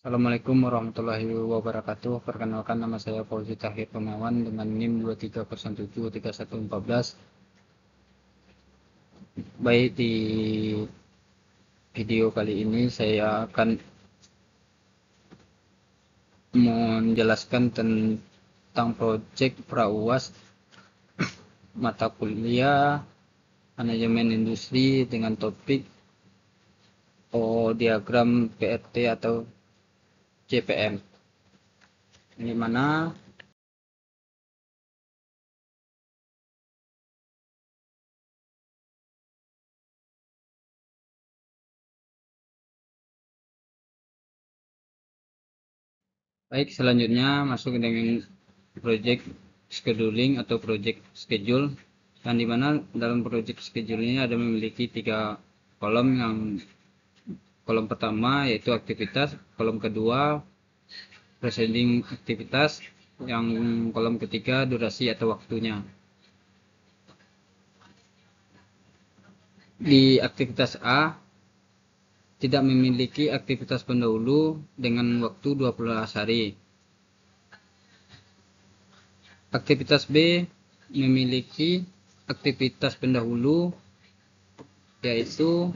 Assalamualaikum warahmatullahi wabarakatuh. Perkenalkan, nama saya Fauzi Tahir Pemawan dengan NIM 23073114. Baik, di video kali ini saya akan menjelaskan tentang proyek pra-UAS mata kuliah manajemen industri dengan topik diagram PRT atau CPM, di mana baik, selanjutnya masuk dengan project scheduling atau project schedule, yang dimana dalam project schedule ini ada memiliki tiga kolom. Yang kolom pertama yaitu aktivitas, kolom kedua preceding aktivitas, yang kolom ketiga durasi atau waktunya. Di aktivitas A tidak memiliki aktivitas pendahulu dengan waktu 12 hari. Aktivitas B memiliki aktivitas pendahulu yaitu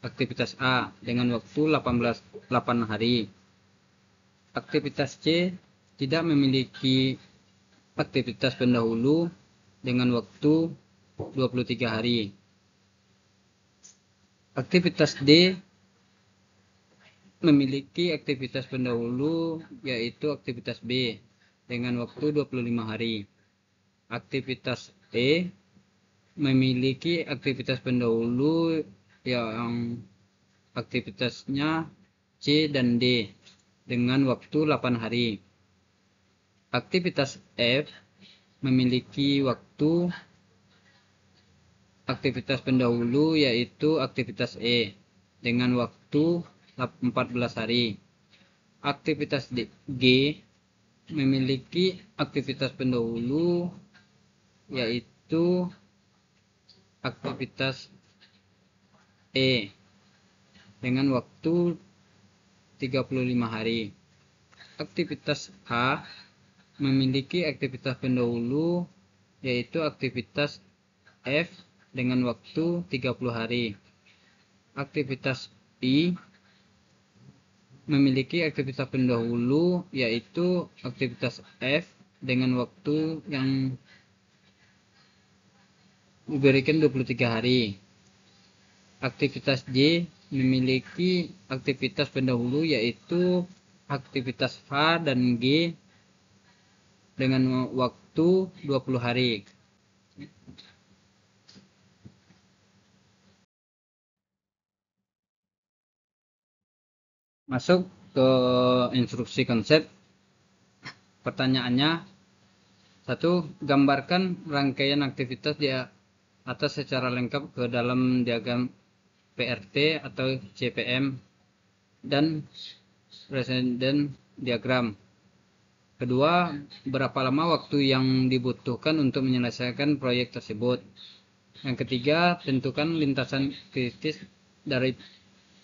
aktivitas A dengan waktu 8 hari. Aktivitas C tidak memiliki aktivitas pendahulu dengan waktu 23 hari. Aktivitas D memiliki aktivitas pendahulu yaitu aktivitas B dengan waktu 25 hari. Aktivitas E memiliki aktivitas pendahulu yang aktivitasnya C dan D dengan waktu 8 hari. Aktivitas F memiliki waktu aktivitas pendahulu yaitu aktivitas E dengan waktu 14 hari. Aktivitas G memiliki aktivitas pendahulu yaitu aktivitas E dengan waktu 35 hari. Aktivitas H memiliki aktivitas pendahulu yaitu aktivitas F dengan waktu 30 hari. Aktivitas I memiliki aktivitas pendahulu yaitu aktivitas F dengan waktu yang diberikan 23 hari. Aktivitas J memiliki aktivitas pendahulu yaitu aktivitas H dan G dengan waktu 20 hari. Masuk ke instruksi konsep. Pertanyaannya, 1. Gambarkan rangkaian aktivitas di atas secara lengkap ke dalam diagram PRT atau CPM dan precedent diagram. Kedua, berapa lama waktu yang dibutuhkan untuk menyelesaikan proyek tersebut. Yang ketiga, tentukan lintasan kritis dari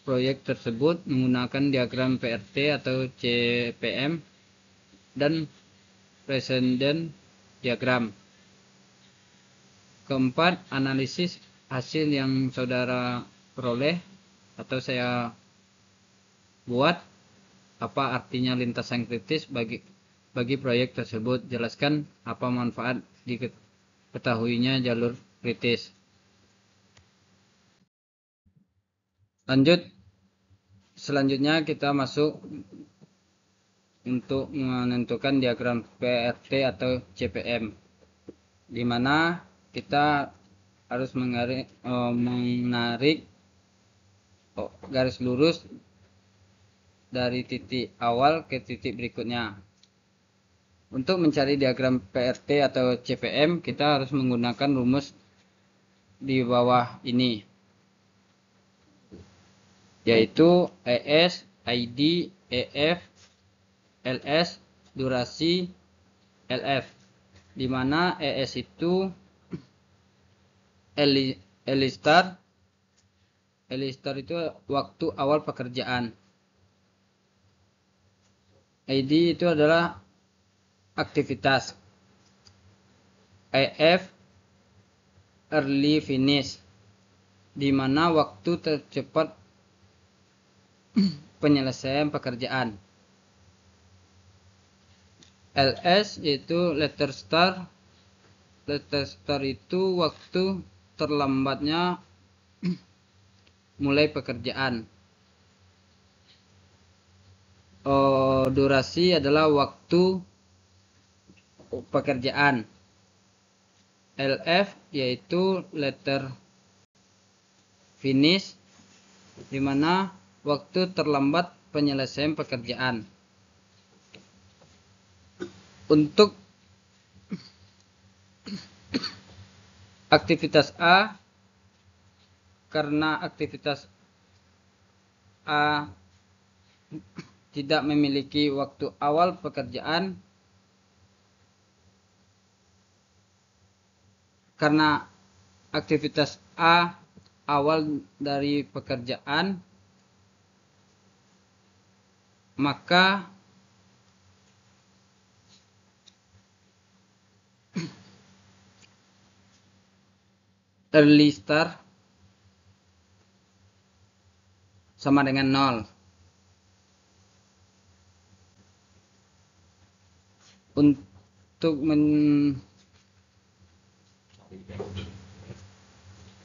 proyek tersebut menggunakan diagram PRT atau CPM dan precedent diagram. Keempat, analisis hasil yang saudara peroleh atau saya buat. Apa artinya lintasan kritis bagi proyek tersebut? Jelaskan apa manfaat diketahuinya jalur kritis. Selanjutnya kita masuk untuk menentukan diagram PRT atau CPM, di mana kita harus menarik garis lurus dari titik awal ke titik berikutnya. Untuk mencari diagram PRT atau CPM, kita harus menggunakan rumus di bawah ini, yaitu ES, ID, EF, LS, durasi, LF, di mana ES itu early start itu waktu awal pekerjaan. ID itu adalah aktivitas. EF early finish, di mana waktu tercepat penyelesaian pekerjaan. LS yaitu letter start. Letter start itu waktu terlambatnya mulai pekerjaan. Durasi adalah waktu pekerjaan. LF yaitu letter finish, di mana waktu terlambat penyelesaian pekerjaan. Untuk aktivitas A, karena aktivitas A tidak memiliki waktu awal pekerjaan, karena aktivitas A awal dari pekerjaan, maka early start sama dengan 0. Untuk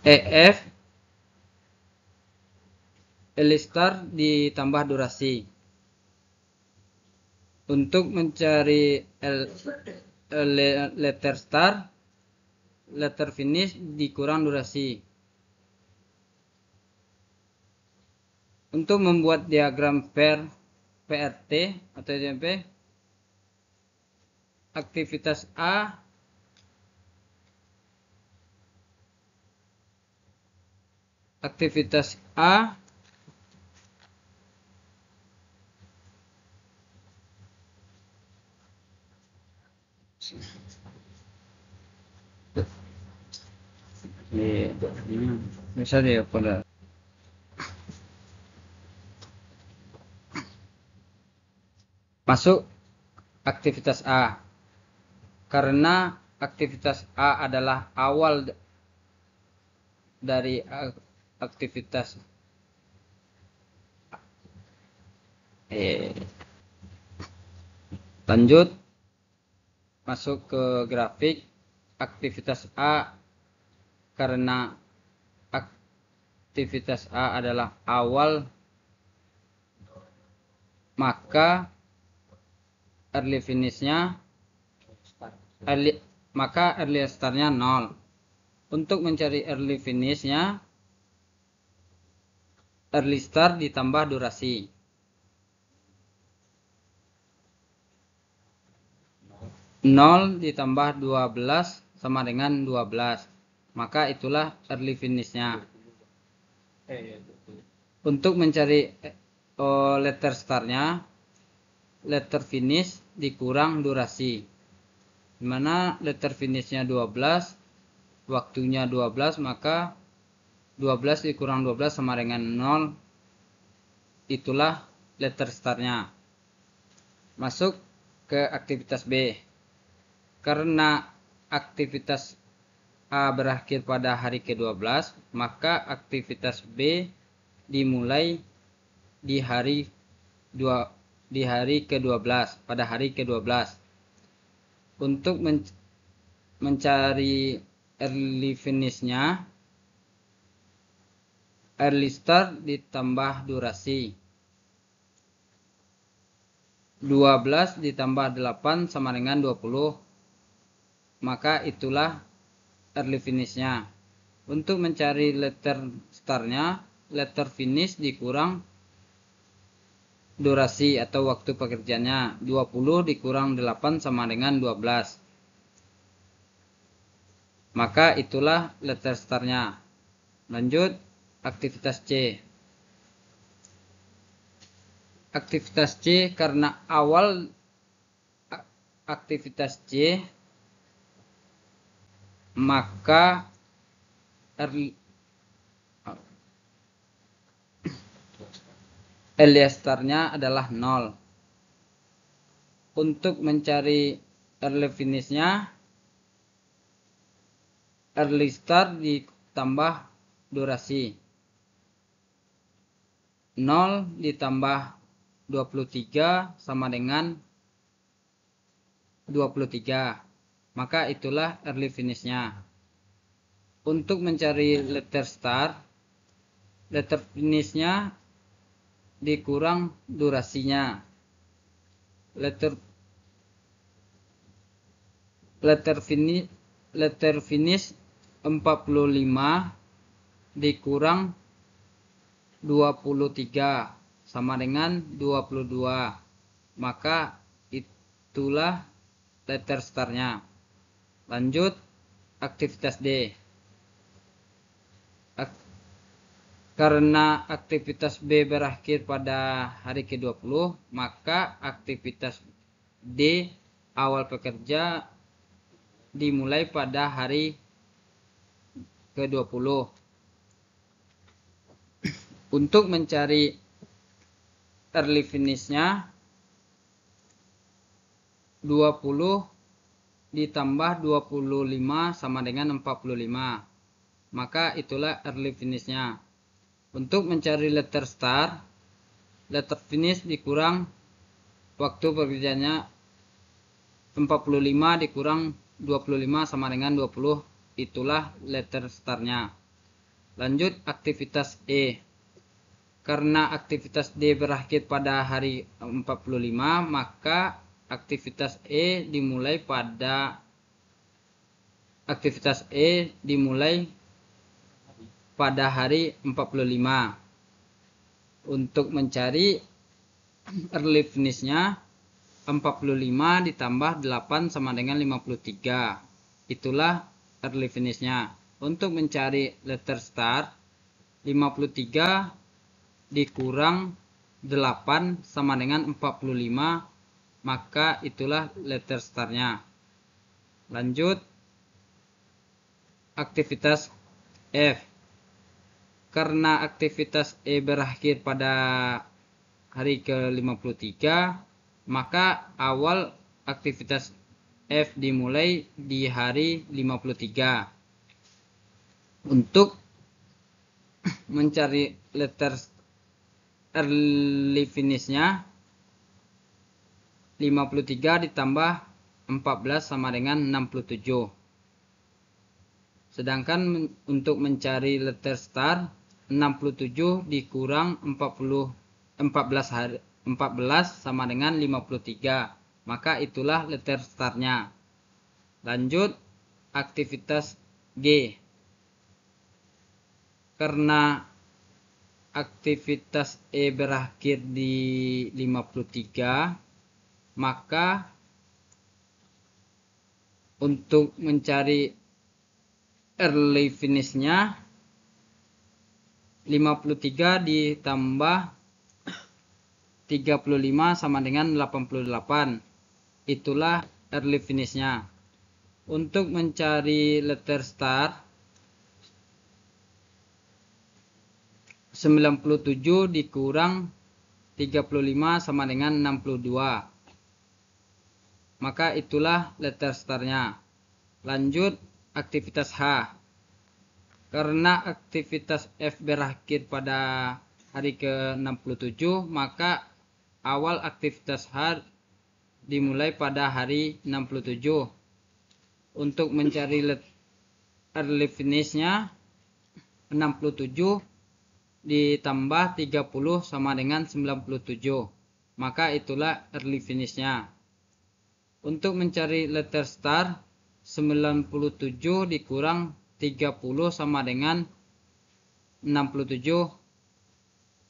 EF early start ditambah durasi. Untuk mencari letter start, letter finish dikurang durasi. Untuk membuat diagram PRT atau SMP, aktivitas A bisa dia pada masuk aktivitas A, karena aktivitas A adalah awal dari aktivitas lanjut masuk ke grafik. Aktivitas A, karena aktivitas A adalah awal, maka early finishnya early startnya 0. Untuk mencari early finishnya, early start ditambah durasi. 0 ditambah 12 sama dengan 12, maka itulah early finishnya. Untuk mencari letter startnya, letter finish dikurang durasi, dimana letter finishnya 12, waktunya 12, maka 12 dikurang 12 sama dengan 0, itulah letter startnya. Masuk ke aktivitas B. Karena aktivitas A berakhir pada hari ke-12, maka aktivitas B dimulai di hari ke-12, pada hari ke-12. Untuk mencari early finishnya, early start ditambah durasi. 12 ditambah 8 sama dengan 20, maka itulah early finishnya. Untuk mencari letter startnya, letter finish dikurang durasi atau waktu pekerjaannya. 20 dikurang 8 sama dengan 12, maka itulah letter startnya. Lanjut aktivitas C. Aktivitas C, karena awal aktivitas C, maka early startnya adalah 0. Untuk mencari early finishnya, early start ditambah durasi. 0 ditambah 23 sama dengan 23. Maka itulah early finishnya. Untuk mencari letter start, letter finishnya dikurang durasinya. Letter finish 45 dikurang 23 sama dengan 22. Maka itulah letter startnya. Lanjut aktivitas D. Karena aktivitas B berakhir pada hari ke-20, maka aktivitas D awal pekerja dimulai pada hari ke-20. Untuk mencari early finishnya, 20 ditambah 25 sama dengan 45. Maka itulah early finishnya. Untuk mencari letter start, letter finish dikurang waktu pekerjaannya 45 dikurang 25 sama dengan 20. Itulah letter startnya. Lanjut aktivitas E. Karena aktivitas D berakhir pada hari 45, maka aktivitas E dimulai pada hari 45. Untuk mencari early finishnya, 45 ditambah 8 sama dengan 53. Itulah early finishnya. Untuk mencari letter start, 53 dikurang 8 sama dengan 45. Maka itulah letter startnya. Lanjut aktivitas F. Karena aktivitas E berakhir pada hari ke-53, maka awal aktivitas F dimulai di hari 53. Untuk mencari letter early finishnya, 53 ditambah 14 sama dengan 67. Sedangkan untuk mencari letter start, 67 dikurang 14 sama dengan 53. Maka itulah letter startnya. Lanjut aktivitas G. Karena aktivitas E berakhir di 53, maka untuk mencari early finishnya, 53 ditambah 35 sama dengan 88. Itulah early finishnya. Untuk mencari letter start, 97 dikurang 35 sama dengan 62. Maka itulah letter startnya. Lanjut aktivitas H. Karena aktivitas F berakhir pada hari ke-67, maka awal aktivitas H dimulai pada hari 67. Untuk mencari early finishnya, 67 ditambah 30 sama dengan 97. Maka itulah early finishnya. Untuk mencari letter start, 97 dikurang 30 sama dengan 67.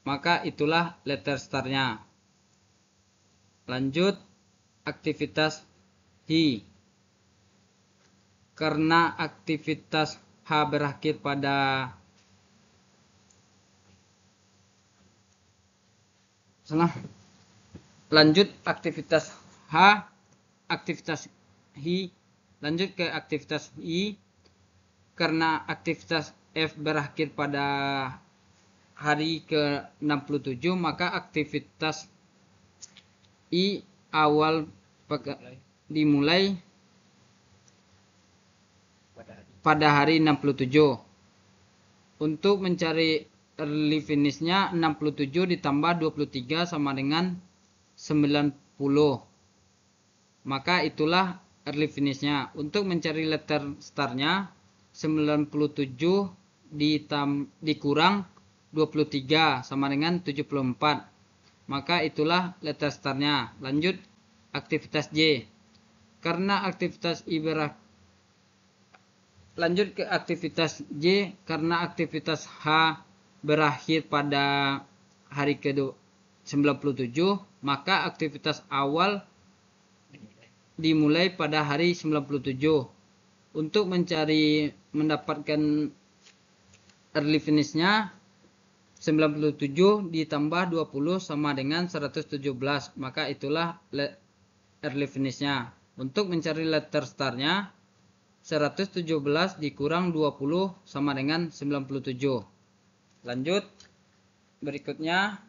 Maka itulah letter startnya. Lanjut aktivitas I. Karena aktivitas H berakhir pada lanjut aktivitas H, aktivitas I. Lanjut ke aktivitas I. Karena aktivitas F berakhir pada hari ke-67, maka aktivitas I awal dimulai pada hari 67. Untuk mencari early finishnya 67 ditambah 23 sama dengan 90. Maka itulah early finishnya. Untuk mencari letter startnya 97 dikurang 23 sama dengan 74. Maka itulah letter startnya. Lanjut aktivitas J. Karena aktivitas I lanjut ke aktivitas J, karena aktivitas H berakhir pada hari ke-97, maka aktivitas awal dimulai pada hari 97. Untuk mendapatkan early finishnya 97 ditambah 20 sama dengan 117. Maka itulah early finishnya. Untuk mencari letter startnya 117 dikurang 20 sama dengan 97. Lanjut berikutnya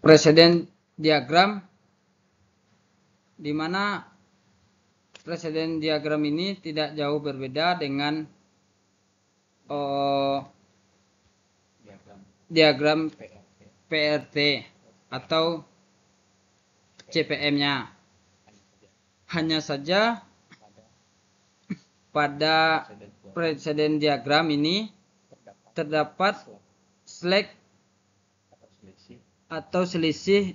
presiden diagram, di mana presiden diagram ini tidak jauh berbeda dengan diagram PRT atau CPM-nya. Hanya saja pada presiden diagram ini terdapat slack atau selisih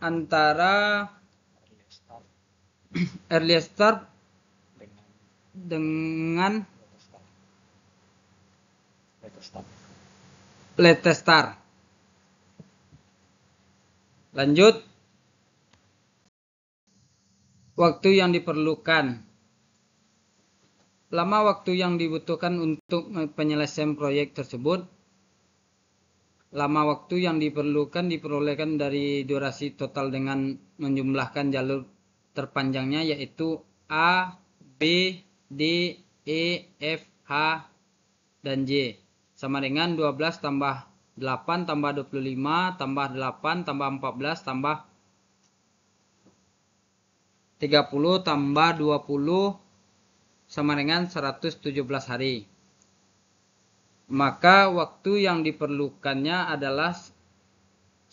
antara early start dengan late start. Lanjut, waktu yang diperlukan. Lama waktu yang dibutuhkan untuk penyelesaian proyek tersebut. Lama waktu yang diperlukan diperolehkan dari durasi total dengan menjumlahkan jalur terpanjangnya, yaitu A, B, D, E, F, H, dan J. Sama dengan 12 tambah 8 tambah 25 tambah 8 tambah 14 tambah 30 tambah 20 sama dengan 117 hari. Maka waktu yang diperlukannya adalah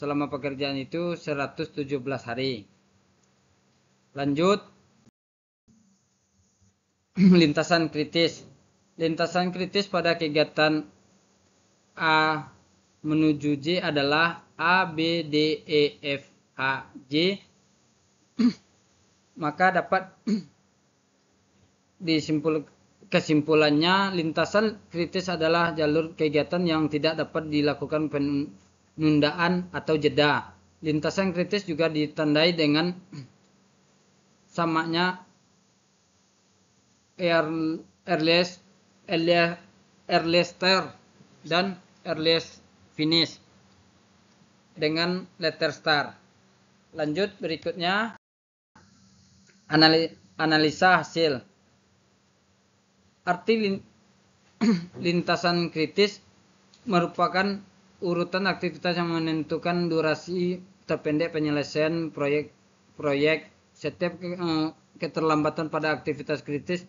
selama pekerjaan itu 117 hari. Lanjut, lintasan kritis. Lintasan kritis pada kegiatan A menuju J adalah A, B, D, E, F, H, J. Maka dapat kesimpulannya, lintasan kritis adalah jalur kegiatan yang tidak dapat dilakukan penundaan atau jeda. Lintasan kritis juga ditandai dengan samanya earliest start dan earliest finish dengan letter start. Lanjut berikutnya, analisa hasil. Arti lintasan kritis merupakan urutan aktivitas yang menentukan durasi terpendek penyelesaian proyek. Setiap keterlambatan pada aktivitas kritis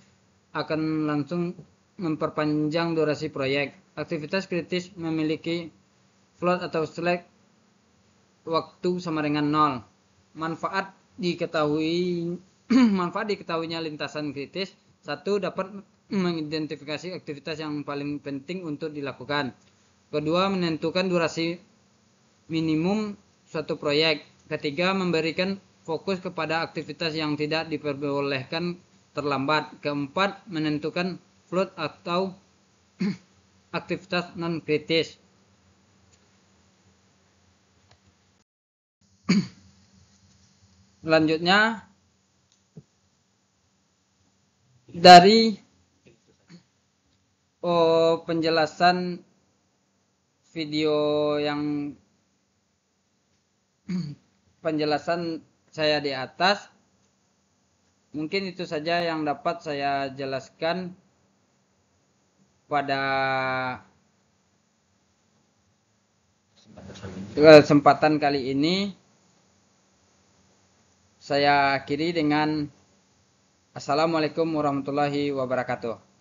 akan langsung memperpanjang durasi proyek. Aktivitas kritis memiliki float atau slack waktu sama dengan 0. Manfaat diketahuinya lintasan kritis. 1. Dapat mengidentifikasi aktivitas yang paling penting untuk dilakukan. Kedua, menentukan durasi minimum suatu proyek. Ketiga, memberikan fokus kepada aktivitas yang tidak diperbolehkan terlambat. Keempat, menentukan float atau aktivitas non kritis. Selanjutnya, dari penjelasan video yang penjelasan saya di atas, mungkin itu saja yang dapat saya jelaskan pada Kesempatan kali ini saya akhiri dengan Assalamualaikum warahmatullahi wabarakatuh.